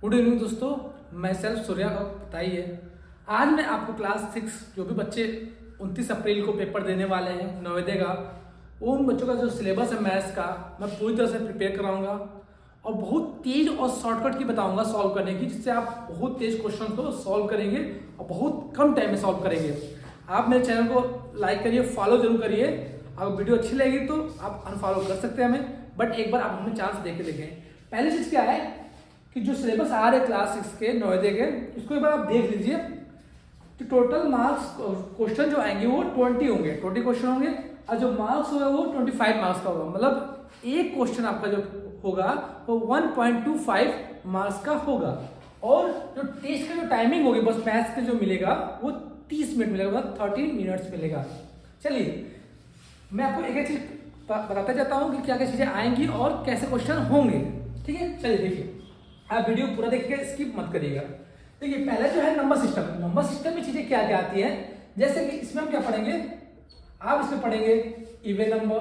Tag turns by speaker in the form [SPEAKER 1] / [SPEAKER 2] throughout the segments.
[SPEAKER 1] Good evening दोस्तों, मैं self Surya को बताइए। आज मैं आपको क्लास 6 जो भी बच्चे 29 अप्रैल को पेपर देने वाले हैं नवोदय का, उन बच्चों का जो सिलेबस है मैथ्स का मैं पूरी तरह से प्रिपेयर कराऊंगा और बहुत तेज और शॉर्टकट की बताऊंगा सॉल्व करने की, जिससे आप बहुत तेज क्वेश्चन को सॉल्व करेंगे और बहुत कम टाइम में सॉल्व करेंगे। आप मेरे चैनल को लाइक करिए, फॉलो जरूर करिए। अगर वीडियो अच्छी लगेगी तो आप अनफॉलो कर सकते हैं हमें, बट एक बार आप हमें चांस दे के देखें। पहली चीज़ क्या है कि जो सिलेबस आ रहे क्लास 6 के नवोदय के, उसको एक बार आप देख लीजिए कि टोटल मार्क्स क्वेश्चन जो आएंगे वो 20 होंगे, 20 क्वेश्चन होंगे और जो मार्क्स होगा वो 25 मार्क्स का होगा। मतलब एक क्वेश्चन आपका जो होगा वो 1.25 मार्क्स का होगा और जो टेस्ट का जो टाइमिंग होगी बस मैथ्स के जो मिलेगा वो 30 मिनट मिलेगा, मतलब 30 मिनट्स मिलेगा। चलिए मैं आपको एक एक चीज बताता जाता हूँ कि क्या क्या चीजें आएंगी और कैसे क्वेश्चन होंगे। ठीक है, चलिए देखिए, आप वीडियो पूरा देखिए, स्किप मत करिएगा। देखिए पहले जो है नंबर सिस्टम। नंबर सिस्टम में चीजें क्या क्या आती है, जैसे कि इसमें हम क्या पढ़ेंगे, आप इसमें पढ़ेंगे even number,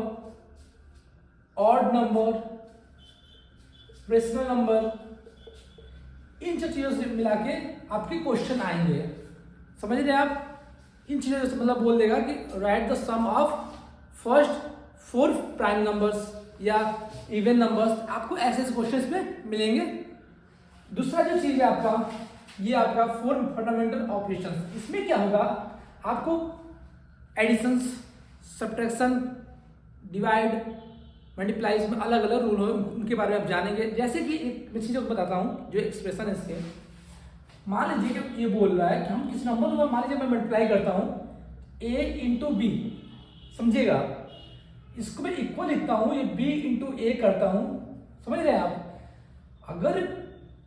[SPEAKER 1] odd number, rational number, इन सब चीजों से मिला के आपके क्वेश्चन आएंगे। समझ रहे आप? इन चीजों से मतलब बोल देगा कि write the sum of first 4 prime numbers या इवन नंबर्स, आपको ऐसे क्वेश्चन में मिलेंगे। दूसरा जो चीज है आपका, ये आपका 4 फंडामेंटल ऑपरेशंस। इसमें क्या होगा, आपको एडिशन, सब्ट्रैक्शन, डिवाइड, मल्टीप्लाई, इसमें अलग अलग रूल हो, उनके बारे में आप जानेंगे। जैसे कि एक मैं चीज़ बताता हूँ, जो एक्सप्रेशन है इसके, मान लीजिए कि ये बोल रहा है कि हम किस नंबर को, मान लीजिए मैं मल्टीप्लाई करता हूँ a इंटू बी, समझिएगा, इसको मैं इक्वल लिखता हूँ, ये b इंटू ए करता हूँ। समझ रहे हैं आप? अगर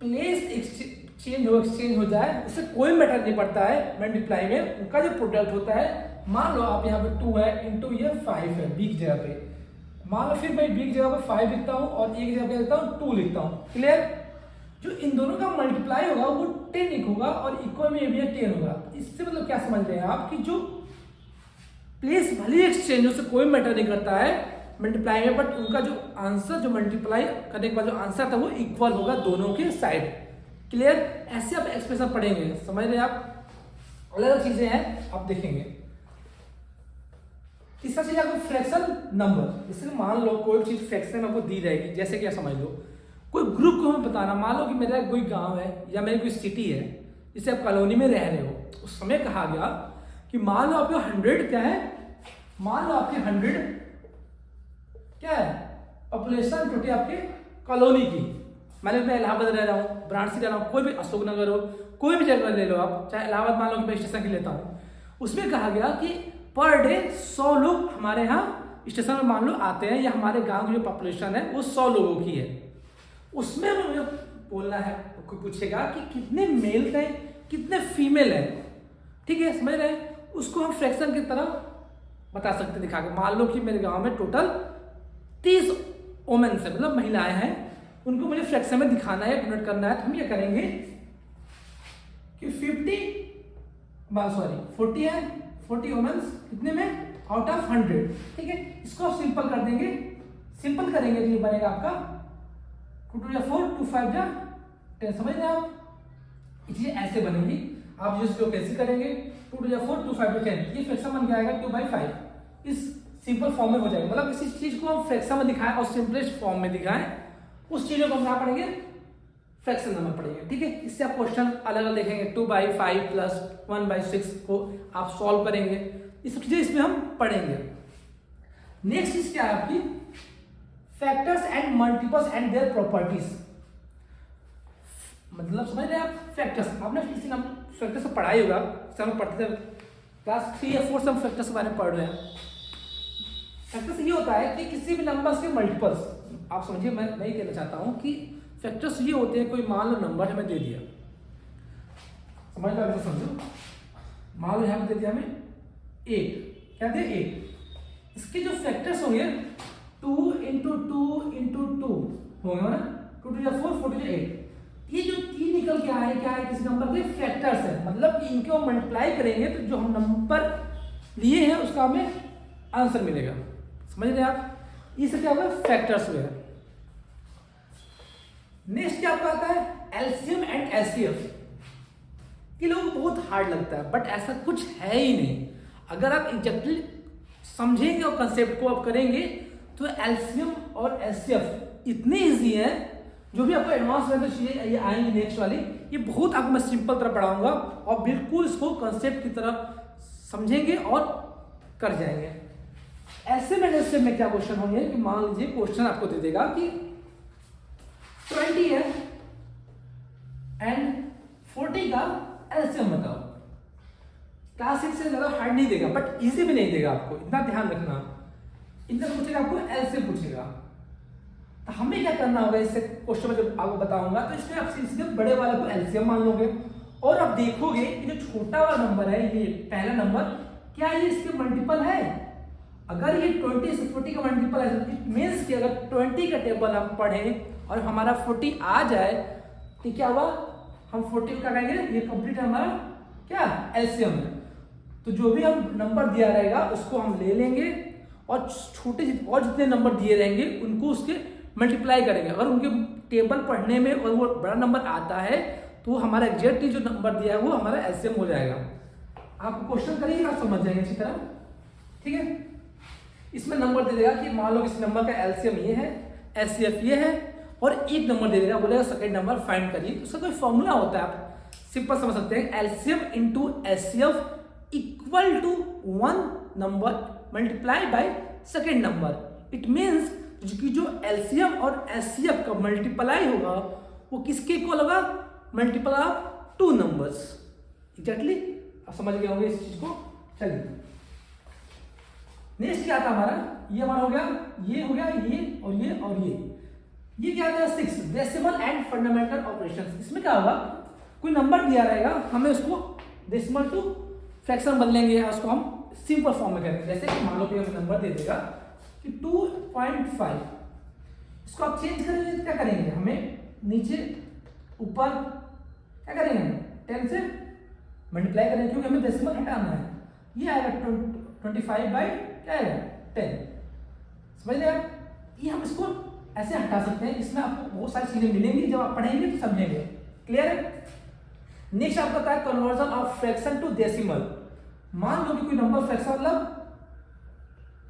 [SPEAKER 1] प्लेस एक्सचेंज हो जाए, उससे कोई मैटर नहीं पड़ता है मल्टीप्लाई में, उनका जो प्रोडक्ट होता है। मान लो आप यहाँ पे 2 है इंटू ये 5 है बी की जगह पे, मान लो फिर मैं बी की जगह पे 5 लिखता हूँ और ए की जगह पे लिखता हूँ 2 लिखता हूँ। क्लियर? जो इन दोनों का मल्टीप्लाई होगा वो 10 होगा और इक्वल में ये भी 10 होगा। इससे मतलब क्या समझ रहे हैं आप कि जो प्लेस भले एक्सचेंज, उससे कोई मैटर नहीं करता है मल्टीप्लाई में, बट उनका जो आंसर, जो मल्टीप्लाई करने के बाद जो आंसर था वो इक्वल होगा दोनों के साइड। क्लियर? ऐसे आप एक्सप्रेशन पढ़ेंगे, समझ रहे हैं आप? अलग अलग चीजें हैं, आप देखेंगे। तीसरा चीज आपको फ्रैक्शन नंबर। इसलिए मान लो कोई चीज फ्रैक्शन आपको दी जाएगी, जैसे क्या समझ लो, कोई ग्रुप को हमें बताना, मान लो कि मेरा कोई गांव है या मेरी कोई सिटी है, जिसे आप कॉलोनी में रह रहे हो, उस समय कहा गया कि मान लो आपके 100 क्या है, मान लो आपके 100 क्या है पॉपुलेशन टोटल आपके कॉलोनी की। मैं इलाहाबाद रह रहा हूँ, वाराणसी रह रहा हूँ, कोई भी अशोकनगर हो, कोई भी जगह ले लो आप, चाहे इलाहाबाद मान लो कि मैं स्टेशन की लेता हूँ। उसमें कहा गया कि पर डे 100 लोग हमारे यहाँ स्टेशन में मान लो आते हैं, या हमारे गांव की जो पॉपुलेशन है वो 100 लोगों की है। उसमें मुझे बोलना है, कोई पूछेगा कि कितने मेल हैं कितने फीमेल हैं, ठीक है, समझ रहे हैं? उसको हम फ्रैक्शन की तरह बता सकते हैं दिखा के। मान लो कि मेरे गांव में टोटल 30 वोमेन्स है, मतलब महिलाएं हैं, उनको मुझे फ्रैक्शन में दिखाना है, डोनेट करना है। तो हम ये करेंगे कि 40 है, 40 वोमेन्स कितने में, आउट ऑफ 100। ठीक है, इसको आप सिंपल कर देंगे, सिंपल करेंगे तो ये बनेगा आपका 2 2 4 2 5 10। समझ रहे हैं आप? चीजें ऐसे बनेगी। आप जिसको कैसे करेंगे 2 2 4 2 5 10, ये फ्रैक्शन बन जाएगा 2/5। इस सिंपल फॉर्म में हो जाएगा। मतलब इसी चीज को हम फ्रैक्शन में दिखाएं और सिंपलेस्ट फॉर्म में दिखाएं, उस चीजों को हम क्या पढ़ेंगे, फ्रैक्शन नंबर पढ़ेंगे। ठीक है, इससे आप क्वेश्चन अलग अलग देखेंगे, 2/5 प्लस 1/6 को आप सॉल्व करेंगे। ये सब चीजें इसमें हम पढ़ेंगे। नेक्स्ट चीज क्या है आपकी, factors and multiples and their properties. मतलब समझ रहे हैं आप? फैक्टर्स आपने किसी नाम फैक्टर्स को पढ़ाई होगा, हम पढ़ते थे क्लास 3 या 4 से हम फैक्टर्स के बारे में पढ़ रहे हैं। फैक्टर्स ये होता है कि किसी भी नंबर के मल्टीपल्स, आप समझिए, मैं नहीं कहना चाहता हूं कि फैक्टर्स ये होते हैं, कोई मान लो नंबर हमें दे दिया, समझ लो, अभी समझो, मान लो यहाँ पे दे दिया हमें 8, क्या दे 8, इसके जो फैक्टर्स होंगे 2 इंटू 2 इंटू 2 होंगे ना, 2 2 4 4 2 8। ये जो 3 निकल के आए क्या है, किसी नंबर के फैक्टर्स है, मतलब कि इनको मल्टीप्लाई करेंगे तो जो हम नंबर लिए हैं उसका हमें आंसर मिलेगा। समझ रहे हैं आप? ये सब क्या होगा, फैक्टर्स हुए। नेक्स्ट क्या आपका आता है एलसीएम एंड एचसीएफ। ये लोगों को बहुत हार्ड लगता है बट ऐसा कुछ है ही नहीं। अगर आप एग्जैक्टली समझेंगे और कंसेप्ट को आप करेंगे तो एलसीएम और एचसीएफ इतने इजी है। जो भी आपको एडवांस में तो चाहिए ये आएंगे नेक्स्ट वाली, ये बहुत आपको मैं सिंपल तरह पढ़ाऊंगा और बिल्कुल इसको कंसेप्ट की तरह समझेंगे और कर जाएंगे। ऐसे में जैसे में क्या क्वेश्चन होंगे कि मान लीजिए क्वेश्चन आपको दे देगा कि 20 है एंड 40 का एलसीएम बताओ। क्लासिक से ज्यादा हार्ड नहीं देगा बट इजी भी नहीं देगा, आपको इतना ध्यान रखना। इतना पूछेगा आपको एलसीएम पूछेगा, तो हमें क्या करना होगा इससे क्वेश्चन में जब आपको बताऊंगा तो इसमें आप सीधे बड़े वाले को एलसीएम मान लोगे और आप देखोगे कि जो छोटा वाला नंबर है ये पहला नंबर क्या ये इसके मल्टीपल है। अगर ये 20 से 40 का मल्टीपल है इट मींस कि अगर 20 का टेबल हम पढ़ें और हमारा 40 आ जाए तो क्या हुआ, हम 40 का कहेंगे ये कंप्लीट हमारा क्या एलसीएम है। तो जो भी हम नंबर दिया रहेगा उसको हम ले लेंगे और छोटे और जितने नंबर दिए रहेंगे उनको उसके मल्टीप्लाई करेंगे। अगर उनके टेबल पढ़ने में और वो बड़ा नंबर आता है तो हमारा एग्जैक्टली जो नंबर दिया है वो हमारा एलसीएम हो जाएगा। आप क्वेश्चन करिए आप समझ जाएंगे अच्छी तरह, ठीक है। इसमें नंबर दे देगा कि मान लो इस नंबर का एलसीएम ये है, एचसीएफ ये है और एक नंबर दे देगा, बोलेगा सेकंड नंबर फाइंड करिए। उसका कोई फॉर्मूला होता है, आप सिंपल समझ सकते हैं। LCM into HCF equal to one number multiply by second number. It means कि जो एलसीएम और एचसीएफ का मल्टीप्लाई होगा वो किसके इक्वल होगा, multiple of two numbers. Exactly आप समझ गए होंगे इस चीज को। चलिए नेक्स्ट क्या था हमारा, ये हमारा हो गया, ये हो गया, ये और ये और ये क्या था 6 डेसिमल एंड फंडामेंटल ऑपरेशंस। इसमें क्या होगा, कोई नंबर दिया रहेगा हमें उसको डेसिमल टू फ्रैक्शन बदलेंगे या उसको हम सिंपल फॉर्म में करेंगे। जैसे कि मान लो कि हमें नंबर दे देगा कि 2.5, इसको आप चेंज करेंगे तो क्या करेंगे, हमें नीचे ऊपर क्या करेंगे 10 से मल्टीप्लाई करेंगे क्योंकि हमें डेसिमल हटाना है। ये आएगा 25 बाई क्या आएगा 10। समझ रहे आप, ये हम इसको ऐसे हटा सकते हैं। इसमें आपको बहुत सारी चीजें मिलेंगी, जब आप पढ़ेंगे तो समझेंगे। क्लियर है। नेक्स्ट आपका था conversion of fraction to decimal. मान लो कि कोई नंबर फ्रैक्शन मतलब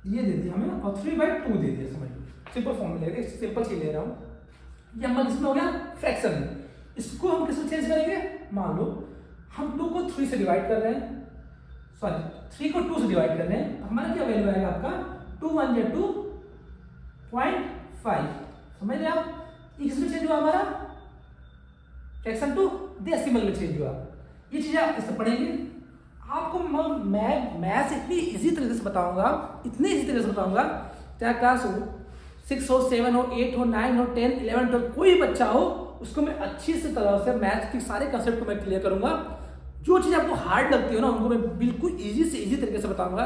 [SPEAKER 1] ये दे दिया हमें और 3/2 दे दिया, समझ लो सिंपल फॉर्म में ले रहे, सिंपल चीज ले रहा हूं। ये हमारा इसमें हो गया फ्रैक्शन में, इसको हम किसमें चेंज करेंगे, मान लो हम 2 को 3 से डिवाइड कर रहे हैं, सॉरी 3 को 2 से डिवाइड कर रहे हैं, हमारा क्या वैल्यू आएगा आपका 2 1 या 2.5। समझ रहे आप, इसमें चेंज हुआ हमारा फ्रैक्शन टू डेसिमल में चेंज हुआ। ये चीजें आप इससे पढ़ेंगे। आपको मैं मैथ्स इतनी इजी तरीके से बताऊंगा, इतनी इजी तरीके से बताऊंगा, चाहे क्लास हो 6 हो 7 हो 8 हो 9 हो 10 11 12 कोई बच्चा हो, उसको मैं अच्छी से तरह से मैथ्स के सारे कंसेप्ट को मैं क्लियर करूंगा। जो चीज़ आपको हार्ड लगती है ना उनको मैं बिल्कुल इजी से इजी तरीके से बताऊंगा।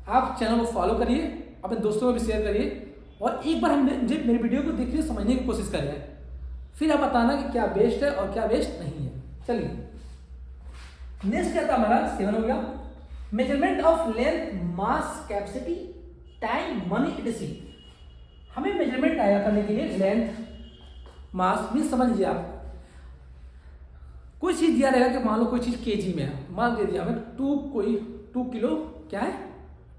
[SPEAKER 1] आप चैनल को फॉलो करिए, अपने दोस्तों को भी शेयर करिए और एक बार हम मेरी वीडियो को देखिए, समझने की कोशिश करिए, फिर आप बताना कि क्या बेस्ट है और क्या बेस्ट नहीं है। चलिए नेक्स्ट क्या था हमारा 7 हो गया, measurement of length mass capacity time money etc.. हमें मेजरमेंट आया करने के लिए लेंथ मास भी समझ लीजिए। आप कोई चीज दिया रहेगा कि मान लो कोई चीज केजी में है, मान दे दिया हमें 2 किलो क्या है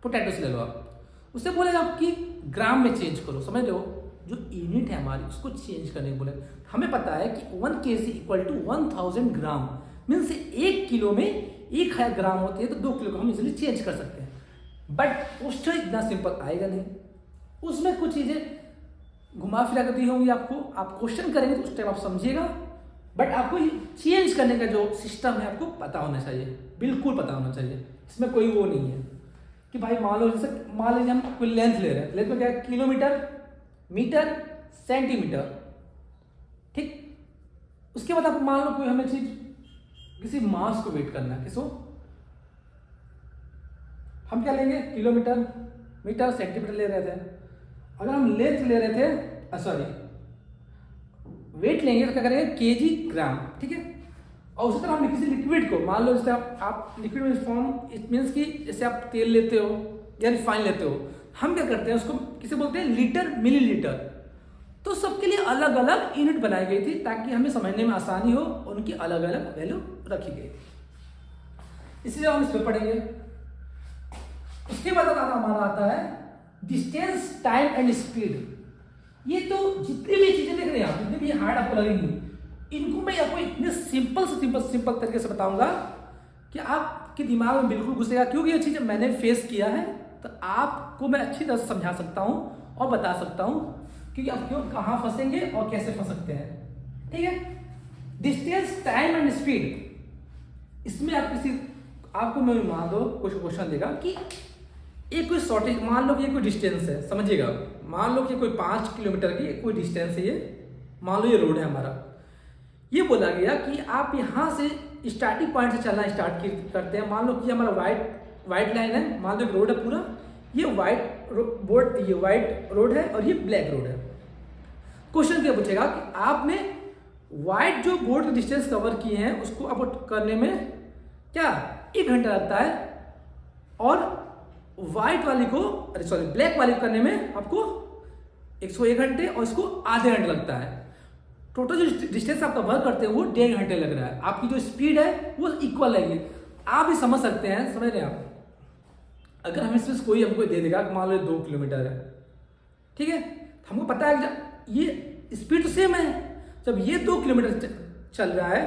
[SPEAKER 1] पोटैटोस ले लो आप, उससे बोलेगा कि ग्राम में चेंज करो। समझ लो जो यूनिट है हमारी उसको चेंज करने को बोले। हमें पता है कि 1 kg इक्वल टू 1000 ग्राम, मीन्स 1 किलो में 1000 ग्राम होती है, तो 2 किलो को हम इजिली चेंज कर सकते हैं। बट क्वेश्चन इतना सिंपल आएगा नहीं, उसमें कुछ चीजें घुमा फिरा कर दी होंगी आपको। आप क्वेश्चन करेंगे तो उस टाइम आप समझिएगा, बट आपको चेंज करने का जो सिस्टम है आपको पता होना चाहिए, बिल्कुल पता होना चाहिए। इसमें कोई वो नहीं है कि भाई मान लो जैसे मान लीजिए हम कोई लेंथ ले रहे हैं, लेंथ में क्या है किलोमीटर मीटर सेंटीमीटर, ठीक। उसके बाद आप मान लो कोई हमें चीज किसी मास को वेट करना है, किसको हम क्या लेंगे किलोमीटर मीटर सेंटीमीटर ले रहे थे। अगर हम लेंथ ले रहे थे सॉरी वेट लेंगे तो क्या करेंगे केजी ग्राम, ठीक है। और उसी तरह हम किसी लिक्विड को मान लो जैसे आप लिक्विड में फॉर्म, इट मीन्स कि जैसे आप तेल लेते हो या रिफाइन लेते हो, हम क्या करते हैं उसको किसे बोलते हैं लीटर मिलीलीटर। तो सबके लिए अलग अलग यूनिट बनाई गई थी ताकि हमें समझने में आसानी हो, उनकी अलग अलग वैल्यू रखी गई थी। इसलिए हम इस पर पढ़ेंगे। उसके बाद हमारा आता है डिस्टेंस, टाइम एंड स्पीड। ये तो जितनी भी चीजें देख रहे हैं आप, जितनी भी हार्ड आपको लगेंगी, इनको मैं आपको इतने सिंपल तरीके से बताऊंगा कि आपके दिमाग में बिल्कुल घुसेगा, क्योंकि ये चीजें मैंने फेस किया है, तो आपको मैं अच्छी तरह से समझा सकता हूँ और बता सकता हूँ क्योंकि आप क्यों कहाँ फंसेंगे और कैसे फंस सकते हैं। ठीक है, डिस्टेंस, टाइम एंड स्पीड। इसमें आपको मैं मान दो कुछ क्वेश्चन देगा कि एक कोई शॉर्टेज, मान लो कि ये कोई डिस्टेंस है, समझिएगा, मान लो कि कोई 5 किलोमीटर की कोई डिस्टेंस है, ये मान लो ये रोड है हमारा। ये बोला गया कि आप यहाँ से स्टार्टिंग पॉइंट से चलना स्टार्ट करते हैं। मान लो कि हमारा व्हाइट लाइन है, मान लो एक रोड है पूरा, ये व्हाइट रोड है और ये ब्लैक रोड है। क्वेश्चन क्या पूछेगा कि आपने व्हाइट जो बोर्ड के डिस्टेंस कवर किए हैं उसको अब करने में क्या 1 घंटा लगता है, और व्हाइट वाली को ब्लैक वाली को करने में आपको 101 घंटे और इसको आधे घंटे लगता है। टोटल जो डिस्टेंस आप कवर करते हैं वो 1.5 घंटे लग रहा है। आपकी जो स्पीड है वो इक्वल है। आप भी समझ सकते हैं, समझ रहे हैं आप। अगर हम इसमें कोई हमको दे देगा मान लो 2 किलोमीटर है, ठीक है, हमको पता है कि ये स्पीड तो सेम है। जब ये 2 किलोमीटर चल रहा है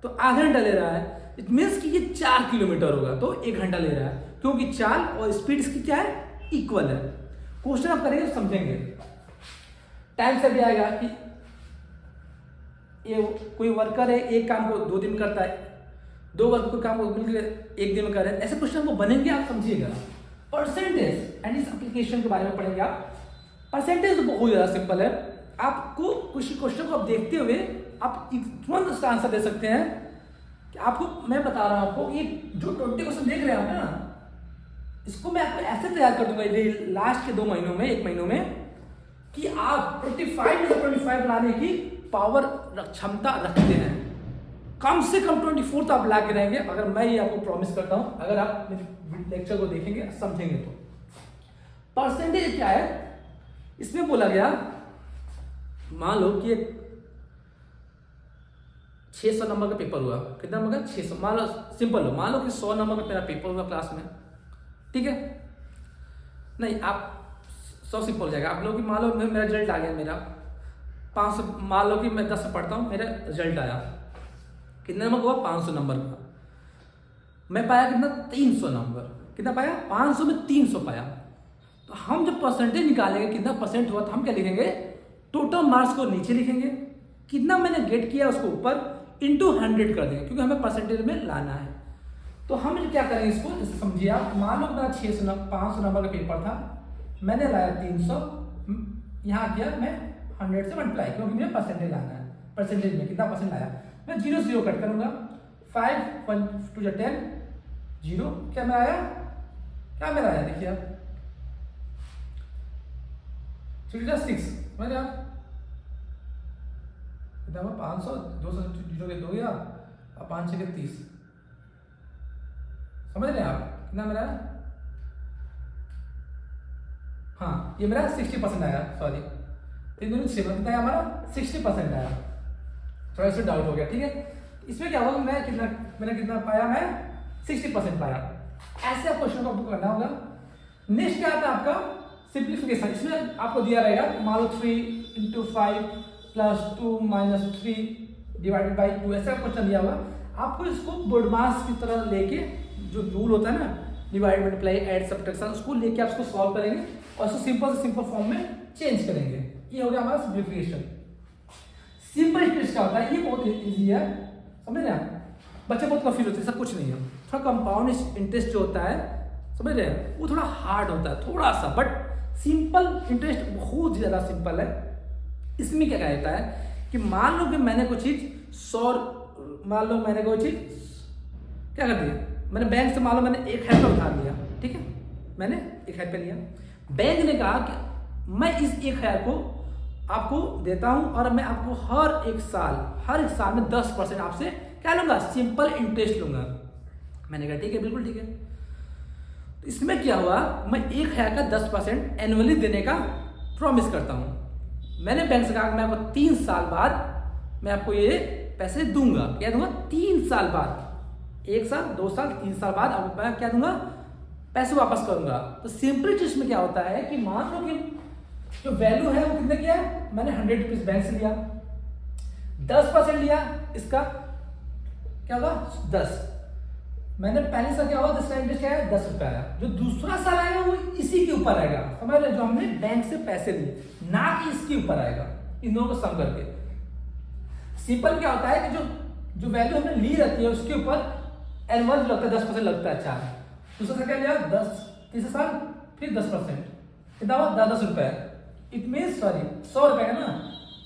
[SPEAKER 1] तो आधा घंटा ले रहा है, इट मीन्स कि ये 4 किलोमीटर होगा तो 1 घंटा ले रहा है, क्योंकि चाल और स्पीड इसकी क्या है, इक्वल है। क्वेश्चन आप करेंगे तो समझेंगे। टाइम से भी आएगा कि ये कोई वर्कर है, एक काम को 2 दिन में करता है, 2 वर्कर को काम को मिलकर 1 दिन में कर रहे हैं, ऐसे क्वेश्चन आपको बनेंगे, आप समझिएगा। परसेंटेज एंड इस एप्लीकेशन के बारे में पढ़ेंगे आप। परसेंटेज तो बहुत ज्यादा सिंपल है। आपको कुछ क्वेश्चन को आप देखते हुए आप तुरंत इसका आंसर दे सकते हैं कि आपको मैं बता रहा हूं आपको, ये जो 20 क्वेश्चन देख रहे हैं आप ना, इसको मैं आपको ऐसे तैयार कर दूंगा लास्ट के 2 महीनों में, 1 महीनों में, कि आप 25 लाने की पावर क्षमता रखते हैं। कम से कम 24 तो आप ला के रहेंगे, अगर मैं ये आपको प्रॉमिस करता हूं, अगर आप मेरे लेक्चर को देखेंगे समझेंगे तो। परसेंटेज क्या है, इसमें बोला गया मान लो कि 600 नंबर का पेपर हुआ, कितना नंबर का 600, मान लो सिंपल हो, मान लो कि 100 नंबर का मेरा पेपर हुआ क्लास में, ठीक है, नहीं आप 100 सिंपल हो जाएगा। आप लोग की मान लो मेरा रिजल्ट आ गया, मेरा 500, मान लो कि मैं 10 से पढ़ता हूँ, मेरा रिजल्ट आया, कितने नंबर हुआ 500 नंबर का, मैं पाया कितना 300 नंबर, कितना पाया 500 में 300 पाया। तो हम जब परसेंटेज निकालेंगे कितना परसेंट हुआ, तो हम क्या लिखेंगे, टोटल मार्क्स को नीचे लिखेंगे, कितना मैंने गेट किया उसको ऊपर इंटू 100 कर देंगे, क्योंकि हमें परसेंटेज में लाना है। तो हम क्या करेंगे इसको, जैसे समझिए आप, मान लो मेरा 500 नंबर का पेपर था, मैंने लाया 300, यहाँ किया मैं 100 से मल्टीप्लाई, क्योंकि मुझे परसेंटेज लाना है। परसेंटेज में कितना परसेंट लाया, मैं 0 कट करूंगा, 5 1 2 10 0, क्या मेरा आया, क्या मेरा आया देखिए आप 6 समझ आप, 500 200 0 के 2 गया और 5 6 के 30, समझ रहे हैं आप कितना मेरा, हाँ ये मेरा 60% आया, सॉरी 3 दूनी 6, कितना आया हमारा 60% आया, थोड़ा सा डाउट हो गया, ठीक है। इसमें क्या होगा, मैंने कितना पाया, मैं 60% पाया। ऐसे आप क्वेश्चन को आपको करना होगा। नेक्स्ट क्या आता है आपका सिंप्लीफिकेशन, इसमें आपको दिया रहेगा मान लो 3 × 5 + 2 - 3 / 2, ऐसा क्वेश्चन दिया होगा। आपको इसको बोर्ड मास की तरह लेके, जो रूल होता है ना, डिवाइड मल्टीप्लाई ऐड सब्ट्रैक्शन, उसको लेके आप उसको सॉल्व करेंगे और उसको सिंपल से सिंपल फॉर्म में चेंज करेंगे। ये हो गया हमारा सिंप्लीफिकेशन। सिंपल इंटरेस्ट क्या होता है, ये बहुत इजी है, समझ रहे हैं। बच्चे बहुत कंफ्यूज होते हैं, ऐसा कुछ नहीं है। थोड़ा कंपाउंड इंटरेस्ट जो होता है, समझ रहे हैं, वो थोड़ा हार्ड होता है थोड़ा सा, बट सिंपल इंटरेस्ट बहुत ज़्यादा सिंपल है। इसमें क्या कहता है कि मान लो कि मैंने कोई चीज़ 100, मान लो मैंने कोई चीज़ क्या कर दिया, मैंने बैंक से मान लो मैंने 1,000 रुपये उधार लिया, ठीक है, मैंने 1,000 रुपये लिया, बैंक ने कहा कि मैं इस 1,000 को आपको देता हूं और मैं आपको हर एक साल में 10% आपसे क्या लूंगा, सिंपल इंटरेस्ट लूंगा। मैंने कहा ठीक है, बिल्कुल ठीक है। तो इसमें क्या हुआ, मैं 1,000 का 10% एनुअली देने का प्रॉमिस करता हूं। मैंने बैंक से कहा मैं आपको 3 साल बाद मैं आपको ये पैसे दूंगा। क्या दूंगा? 3 साल बाद। 1 साल, 2 साल, 3 साल बाद अब मैं क्या दूंगा? पैसे वापस करूंगा। तो सिंपल ट्विस्ट में क्या होता है कि मान लो कि जो वैल्यू है वो कितने किया है, मैंने 100 रुपीज बैंक से लिया, 10% लिया, इसका क्या होगा 10। मैंने पहले से क्या होगा 10 का इंटरेस्ट क्या है 10 रुपया आया। जो दूसरा साल आएगा वो इसी के ऊपर आएगा, समझ रहे? जो हमने बैंक से पैसे लिए ना कि इसके ऊपर आएगा, इन दोनों को सम करके। सिंपल क्या होता है कि जो वैल्यू हमने ली रहती है उसके ऊपर एनुअल लगता है 10% लगता है। अच्छा दूसरा साल क्या लिया 10, तीसरा साल फिर 10%, कितना हुआ 10 रुपए। इट मीन सॉरी 100 रुपए है ना,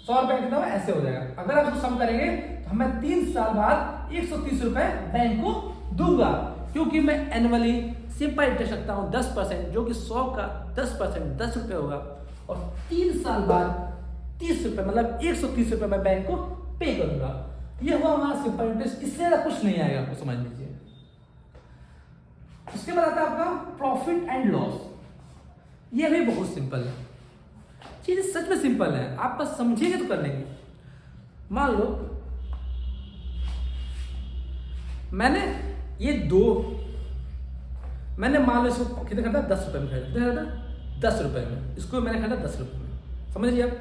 [SPEAKER 1] 100 रुपए कितना हुआ ऐसे हो जाएगा। अगर आप इसको सम करेंगे तो हमें 3 साल बाद 130 रुपए बैंक को दूंगा, क्योंकि मैं एनुअली सिंपल इंटरेस्ट रखता हूं 10%, जो कि 100 का 10% 10 रुपए होगा, और 3 साल बाद 30 रुपए मतलब 130 रुपए मैं बैंक को पे करूंगा। ये हुआ हमारा सिंपल इंटरेस्ट, इससे ज्यादा कुछ नहीं आएगा, आपको समझ लीजिए। उसके बाद आता है आपका प्रॉफिट एंड लॉस। ये भी बहुत सिंपल है, चीजें सच में सिंपल है, आप बस समझेंगे तो कर लेंगे। मान लो मैंने ये मैंने मान लो इसको कितने खरीदा 10 रुपए में खरीदा, 10 रुपए में, इसको मैंने खरीदा 10 रुपए में, समझ लीजिए आप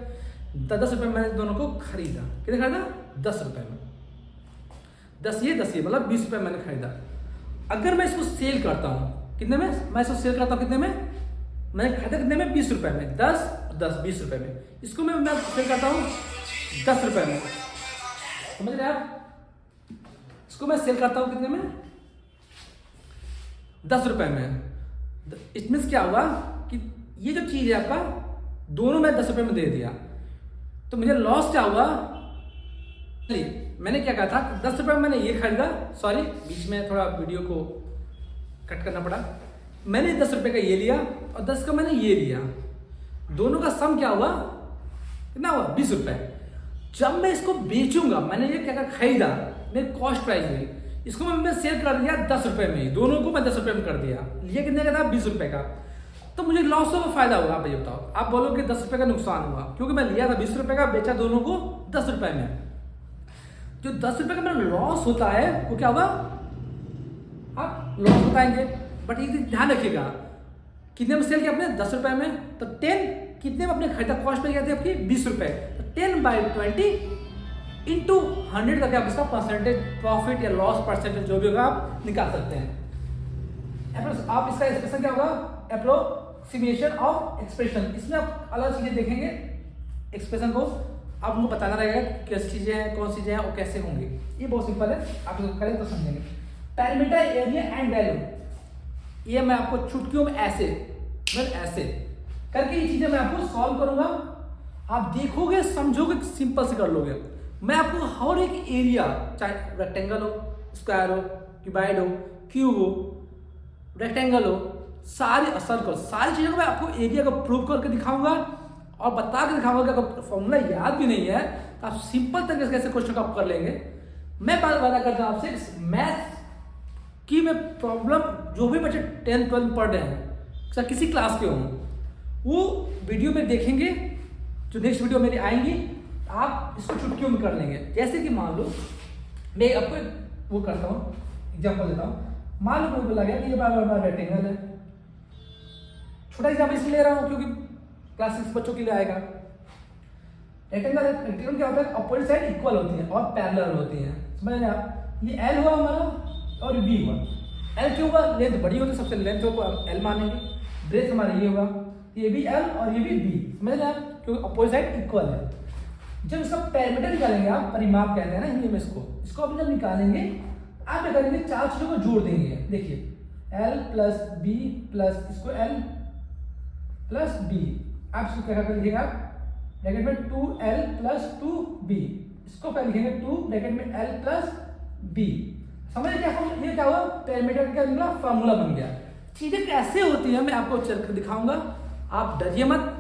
[SPEAKER 1] 10 रुपए में मैंने दोनों को खरीदा, कितने खरीदा 10 रुपए में, 10 ये मतलब 20 रुपए मैंने खरीदा। अगर मैं इसको सेल करता हूं कितने में, मैं इसको सेल करता हूं कितने में, मैंने खरीदा कितने में 20 रुपए में, 10 20 रुपए में, इसको मैं सेल करता हूं 10 रुपए में, समझ रहे आप? इसको मैं सेल करता हूं कितने में 10 रुपए में। इट मीन्स क्या हुआ कि ये जो चीज है आपका दोनों में 10 रुपए में दे दिया, तो मुझे लॉस क्या हुआ, मैंने क्या कहा था 10 रुपए में मैंने ये खरीदा, सॉरी बीच में थोड़ा वीडियो को कट करना पड़ा, मैंने 10 रुपए का ये लिया और 10 का मैंने ये लिया, दोनों का सम क्या हुआ, कितना हुआ 20 रुपए। जब मैं इसको बेचूंगा, मैंने ये क्या खरीदा, मेरी कॉस्ट प्राइस हुई, इसको मैं सेल कर दिया 10 रुपए में, दोनों को मैं 10 रुपए में कर दिया, लिया कितने का था 20 रुपए का, तो मुझे लॉस होगा फायदा होगा? आप ये बताओ, आप बोलोगे 10 रुपए का नुकसान हुआ, क्योंकि मैं लिया था 20 रुपए का, बेचा दोनों को 10 रुपए में। जो 10 रुपए का मेरा लॉस होता है वो क्या होगा, आप लॉस बताएंगे, बट एक ध्यान रखिएगा कितने में सेल किया आपने 10 रुपए में, तो 10 कितने में अपने खरीदा, कॉस्ट पे क्या थी आपकी 20 रुपए, तो 10/20 इंटू 100 करके आप इसका परसेंटेज प्रॉफिट या लॉस परसेंटेज जो भी होगा आप निकाल सकते हैं। आप इसका एक्सप्रेशन क्या होगा, अप्रोक्सीमेशन ऑफ एक्सप्रेशन, इसमें आप अलग चीजें देखेंगे एक्सप्रेशन को, आप उनको बताना रहेगा कैसी चीजें हैं, कौन सी चीजें हैं और कैसे होंगे। ये बहुत सिंपल है, आप इसको करें तो समझेंगे। पैरामीटर एरिया एंड वैल्यू, ये मैं आपको चुटकियों में ऐसे करके ये चीजें मैं आपको सॉल्व करूंगा, आप देखोगे समझोगे सिंपल से कर लोगे। मैं आपको हर एक एरिया, चाहे रेक्टेंगल हो, स्क्वायर हो, क्यूबाइड हो, क्यूब हो, रेक्टेंगल हो, सारे सर्कल, सारी चीजों को मैं आपको एरिया को प्रूव करके दिखाऊंगा और बता के दिखाऊंगा कि अगर फॉर्मूला याद भी नहीं है तो आप सिंपल तरीके से कैसे क्वेश्चन को आप कर लेंगे। मैं वादा करता हूं आपसे मैथ की मैं प्रॉब्लम जो भी बच्चे 10th 12th पढ़ रहे हैं, चाहे किसी क्लास के हों, वो वीडियो में देखेंगे, जो नेक्स्ट वीडियो मेरी आएंगी, आप इसको चुटकियों में कर लेंगे। जैसे कि मान लो मैं आपको वो करता हूँ, एग्जाम्पल देता हूँ। मान लो कोई बोला गया कि ये बार रेक्टेंगल है, छोटा एग्जाम्पल इसलिए ले रहा हूँ क्योंकि क्लास 6 बच्चों के लिए आएगा। रेक्टेंगल क्या होता है, अपोजिट साइड इक्वल होती है और पैरेलल होती है, समझ रहे आप? ये एल हुआ हमारा और बी हुआ। एल क्यों हुआ, लेंथ बड़ी होती है, सबसे लेंथ को एल मानेंगे, ब्रेथ हमारा ये होगा, ये भी एल और ये भी बी, समझ रहे आप? क्योंकि अपोजिट साइड इक्वल है। जब इसका पैरामीटर निकालेंगे आप, परिमाप कहते हैं ना हिंदी में इसको आप जब निकालेंगे, आप क्या करेंगे, 4 चीजों को जोड़ देंगे। देखिए L प्लस बी प्लस इसको L प्लस बी, आप इसको क्या कर लीजिएगा ब्रैकेट में 2L प्लस 2B, इसको क्या लिखेंगे 2 ब्रैकेट में L प्लस B। समझ क्या, ये क्या हुआ, पैरामीटर का निकला, फॉर्मूला बन गया। चीजें कैसे होती है मैं आपको चलकर दिखाऊंगा, आप डरिए मत,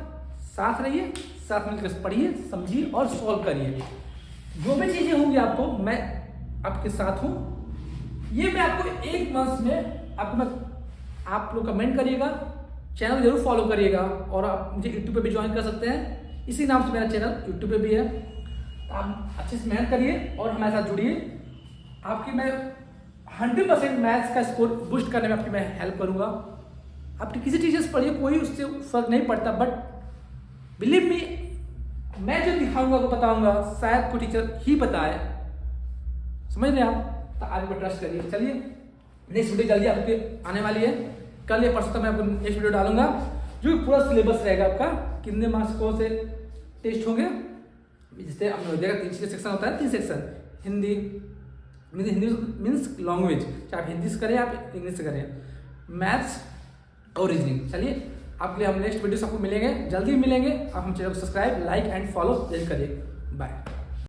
[SPEAKER 1] साथ रहिए, साथ मिलकर पढ़िए, समझिए और सॉल्व करिए। जो भी चीजें होंगी आपको, मैं आपके साथ हूं। ये मैं आपको 1 मंथ में आप लोग कमेंट करिएगा, चैनल जरूर फॉलो करिएगा और आप मुझे यूट्यूब पे भी ज्वाइन कर सकते हैं। इसी नाम से मेरा चैनल यूट्यूब पे भी है। तो आप अच्छे से मेहनत करिए और हमारे साथ जुड़िए। आपकी मैं 100% मैथ्स का स्कोर बूस्ट करने में आपकी मैं हेल्प करूँगा। आपकी किसी टीचर से पढ़िए, कोई उससे फर्क नहीं पड़ता, बट बिलीव मी, मैं जो दिखाऊंगा वो बताऊंगा शायद कोई टीचर ही बताए, समझ रहे हैं आप? तो आगे को ट्रस्ट करिए। चलिए नेक्स्ट वीडियो जल्दी आपके आने वाली है, कल या परसों तक मैं आपको नेक्स्ट वीडियो डालूंगा जो पूरा सिलेबस रहेगा आपका, कितने मार्क्स को से टेस्ट होंगे। जैसे आपने देखा 3 सेक्शन होता है, 3 सेक्शन, हिंदी मीन्स लैंग्वेज, चाहे आप हिंदी से करें आप इंग्लिश से करें, मैथ्स और रीजनिंग। चलिए आपके लिए हम नेक्स्ट वीडियो से आपको मिलेंगे, जल्दी मिलेंगे। आप हम चैनल को सब्सक्राइब, लाइक एंड फॉलो जरूर करिए। बाय।